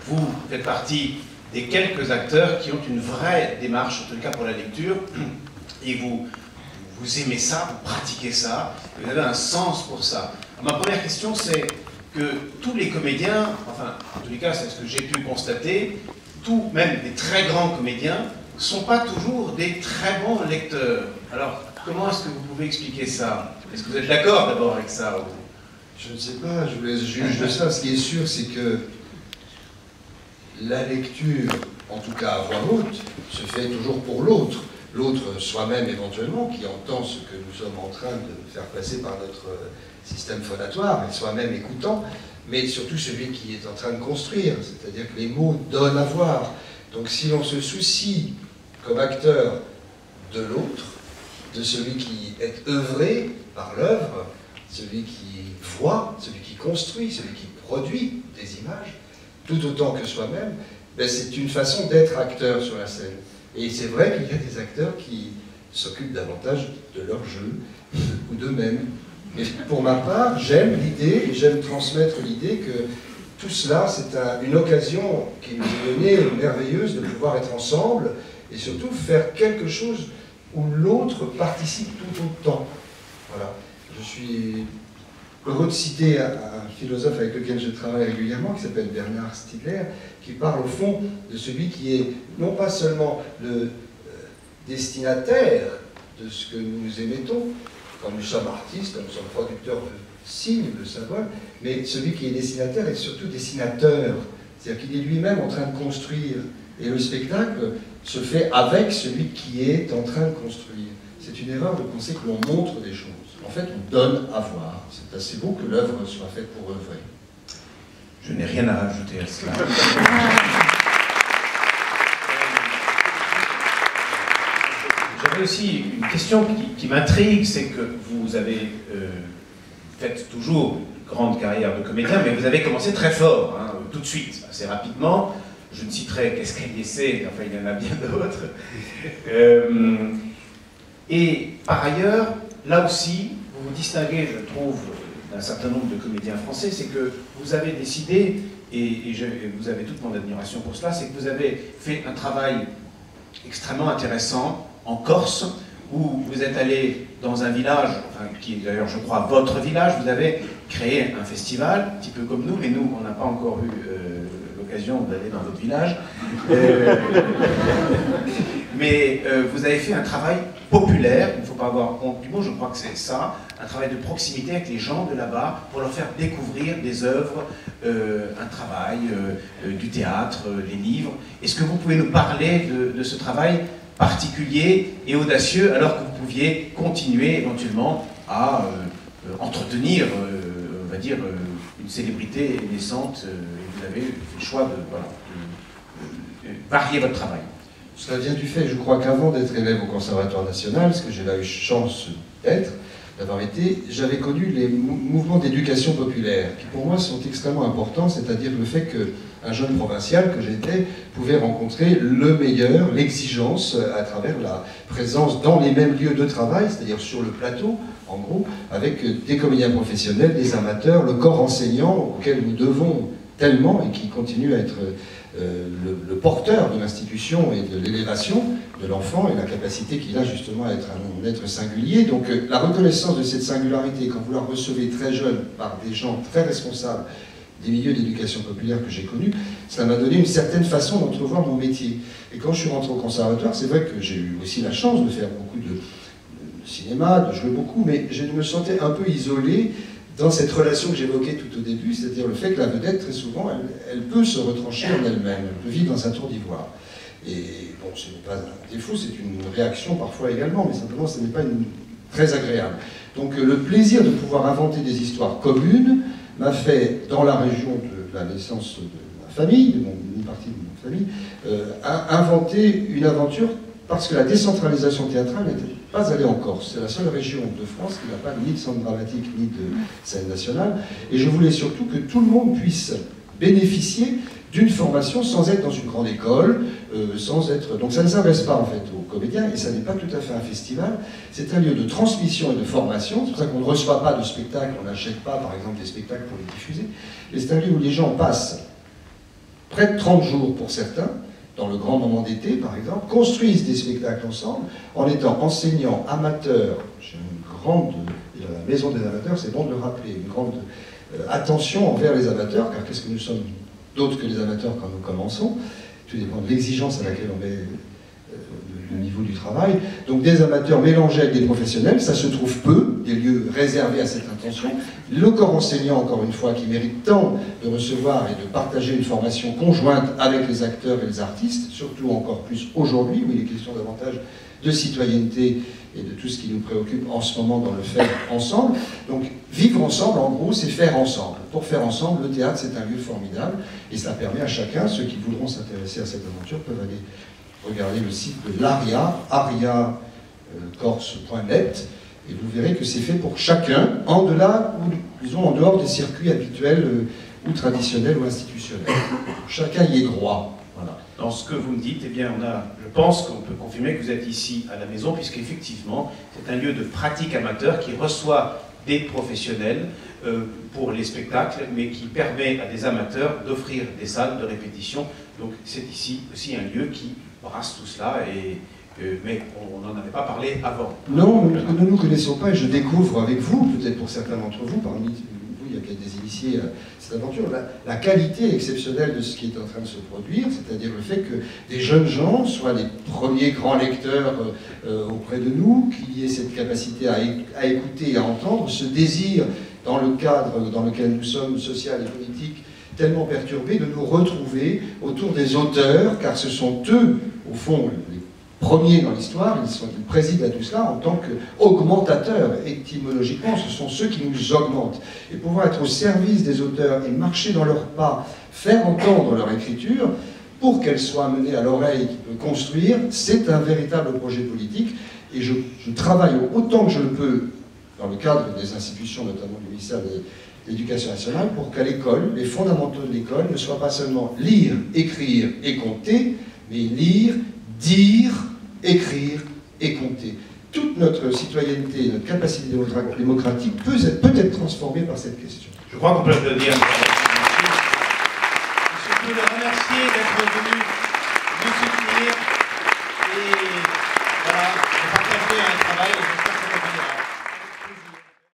vous faites partie des quelques acteurs qui ont une vraie démarche, en tout cas pour la lecture, et vous aimez ça, vous pratiquez ça, et vous avez un sens pour ça. Ma première question, c'est que tous les comédiens, enfin, en tous les cas, c'est ce que j'ai pu constater, même des très grands comédiens, ne sont pas toujours des très bons lecteurs. Alors, comment est-ce que vous pouvez expliquer ça? Est-ce que vous êtes d'accord d'abord avec ça? Je ne sais pas, je vous laisse juge de ça. Ce qui est sûr, c'est que la lecture, en tout cas à voix haute, se fait toujours pour l'autre. L'autre soi-même éventuellement, qui entend ce que nous sommes en train de faire passer par notre système phonatoire, et soi-même écoutant, mais surtout celui qui est en train de construire, c'est-à-dire que les mots donnent à voir. Donc si l'on se soucie comme acteur de l'autre, de celui qui est œuvré par l'œuvre, celui qui voit, celui qui construit, celui qui produit des images, tout autant que soi-même, ben c'est une façon d'être acteur sur la scène. Et c'est vrai qu'il y a des acteurs qui s'occupent davantage de leur jeu ou d'eux-mêmes. Mais pour ma part, j'aime l'idée, et j'aime transmettre l'idée que tout cela, c'est une occasion qui nous est donnée, merveilleuse, de pouvoir être ensemble, et surtout faire quelque chose où l'autre participe tout autant. Voilà. Je suis heureux de citer un philosophe avec lequel je travaille régulièrement, qui s'appelle Bernard Stiegler, qui parle au fond de celui qui est non pas seulement le destinataire de ce que nous émettons, quand nous sommes artistes, quand nous sommes producteurs de signes, de symboles, mais celui qui est destinataire est surtout dessinateur. C'est-à-dire qu'il est lui-même en train de construire. Et le spectacle se fait avec celui qui est en train de construire. C'est une erreur de penser que l'on montre des choses. En fait, on donne à voir. C'est assez beau que l'œuvre soit faite pour œuvrer. Je n'ai rien à rajouter à cela. J'avais aussi une question qui m'intrigue, c'est que vous avez fait toujours une grande carrière de comédien, mais vous avez commencé très fort, hein, tout de suite, assez rapidement. Je ne citerai qu'Escalier C, enfin il y en a bien d'autres. Et par ailleurs, là aussi, vous vous distinguez, je trouve, d'un certain nombre de comédiens français, c'est que vous avez décidé, et vous avez toute mon admiration pour cela, c'est que vous avez fait un travail extrêmement intéressant en Corse, où vous êtes allé dans un village, enfin, qui est d'ailleurs, je crois, votre village, vous avez créé un festival, un petit peu comme nous, mais nous, on n'a pas encore eu l'occasion d'aller dans votre village. Mais vous avez fait un travail populaire, il ne faut pas avoir honte du mot, je crois que c'est ça, un travail de proximité avec les gens de là-bas pour leur faire découvrir des œuvres, un travail, du théâtre, les livres. Est-ce que vous pouvez nous parler de ce travail particulier et audacieux alors que vous pouviez continuer éventuellement à entretenir, on va dire, une célébrité naissante et vous avez fait le choix de varier votre travail? Cela vient du fait, je crois qu'avant d'être élève au Conservatoire national, ce que j'ai eu chance d'être, d'avoir été, j'avais connu les mouvements d'éducation populaire, qui pour moi sont extrêmement importants, c'est-à-dire le fait qu'un jeune provincial que j'étais pouvait rencontrer le meilleur, l'exigence, à travers la présence dans les mêmes lieux de travail, c'est-à-dire sur le plateau, en gros, avec des comédiens professionnels, des amateurs, le corps enseignant auquel nous devons tellement et qui continue à être le porteur de l'institution et de l'élévation de l'enfant et la capacité qu'il a justement à être un être singulier. Donc la reconnaissance de cette singularité, quand vous la recevez très jeune par des gens très responsables des milieux d'éducation populaire que j'ai connus, ça m'a donné une certaine façon d'entrevoir mon métier. Et quand je suis rentré au conservatoire, c'est vrai que j'ai eu aussi la chance de faire beaucoup de cinéma, de jouer beaucoup, mais je me sentais un peu isolé dans cette relation que j'évoquais tout au début, c'est-à-dire le fait que la vedette, très souvent, elle peut se retrancher en elle-même, elle peut vivre dans un tour d'ivoire. Et bon, ce n'est pas un défaut, c'est une réaction parfois également, mais simplement ce n'est pas très agréable. Donc le plaisir de pouvoir inventer des histoires communes m'a fait, dans la région de la naissance de ma famille, une partie de ma famille, inventer une aventure parce que la décentralisation théâtrale n'était pas allée en Corse. C'est la seule région de France qui n'a pas ni de centre dramatique ni de scène nationale. Et je voulais surtout que tout le monde puisse bénéficier d'une formation sans être dans une grande école, sans être... Donc ça ne s'adresse pas en fait aux comédiens, et ça n'est pas tout à fait un festival. C'est un lieu de transmission et de formation. C'est pour ça qu'on ne reçoit pas de spectacles, on n'achète pas par exemple des spectacles pour les diffuser. Mais c'est un lieu où les gens passent près de 30 jours pour certains, dans le grand moment d'été par exemple, construisent des spectacles ensemble, en étant enseignants, amateurs. J'ai une grande, la maison des amateurs, c'est bon de le rappeler, une grande attention envers les amateurs, car qu'est-ce que nous sommes d'autres que les amateurs quand nous commençons? Tout dépend de l'exigence à laquelle on met le niveau du travail. Donc des amateurs mélangés avec des professionnels, ça se trouve peu, des lieux réservés à cette intention. Le corps enseignant, encore une fois, qui mérite tant de recevoir et de partager une formation conjointe avec les acteurs et les artistes, surtout encore plus aujourd'hui, où il est question davantage de citoyenneté et de tout ce qui nous préoccupe en ce moment dans le faire ensemble. Donc vivre ensemble, en gros, c'est faire ensemble. Pour faire ensemble, le théâtre, c'est un lieu formidable, et cela permet à chacun, ceux qui voudront s'intéresser à cette aventure, peuvent aller regarder le site de l'ARIA, ariacorse.net, et vous verrez que c'est fait pour chacun, en delà, ou disons en dehors des circuits habituels ou traditionnels ou institutionnels. Chacun y est droit. Voilà. Dans ce que vous me dites, eh bien, je pense qu'on peut confirmer que vous êtes ici à la maison, puisqu'effectivement, c'est un lieu de pratique amateur qui reçoit des professionnels pour les spectacles, mais qui permet à des amateurs d'offrir des salles de répétition. Donc c'est ici aussi un lieu qui brasse tout cela, mais on n'en avait pas parlé avant. Non, nous ne nous connaissons pas, et je découvre avec vous, peut-être pour certains d'entre vous, parmi vous, il y a des initiés à cette aventure, la qualité exceptionnelle de ce qui est en train de se produire, c'est-à-dire le fait que des jeunes gens soient les premiers grands lecteurs auprès de nous, qu'il y ait cette capacité à écouter et à entendre, ce désir, dans le cadre dans lequel nous sommes, social et politique, tellement perturbés, de nous retrouver autour des auteurs, car ce sont eux, au fond, les premiers dans l'histoire, ils président à tout cela en tant qu'augmentateurs. Étymologiquement, ce sont ceux qui nous augmentent. Et pouvoir être au service des auteurs et marcher dans leurs pas, faire entendre leur écriture, pour qu'elle soit menée à l'oreille qui peut construire, c'est un véritable projet politique. Et je travaille autant que je le peux, dans le cadre des institutions, notamment du ministère de l'Éducation nationale, pour qu'à l'école, les fondamentaux de l'école ne soient pas seulement lire, écrire et compter, mais lire, dire, écrire et compter. Toute notre citoyenneté, notre capacité démocratique peut être transformée par cette question. Je crois qu'on peut le dire.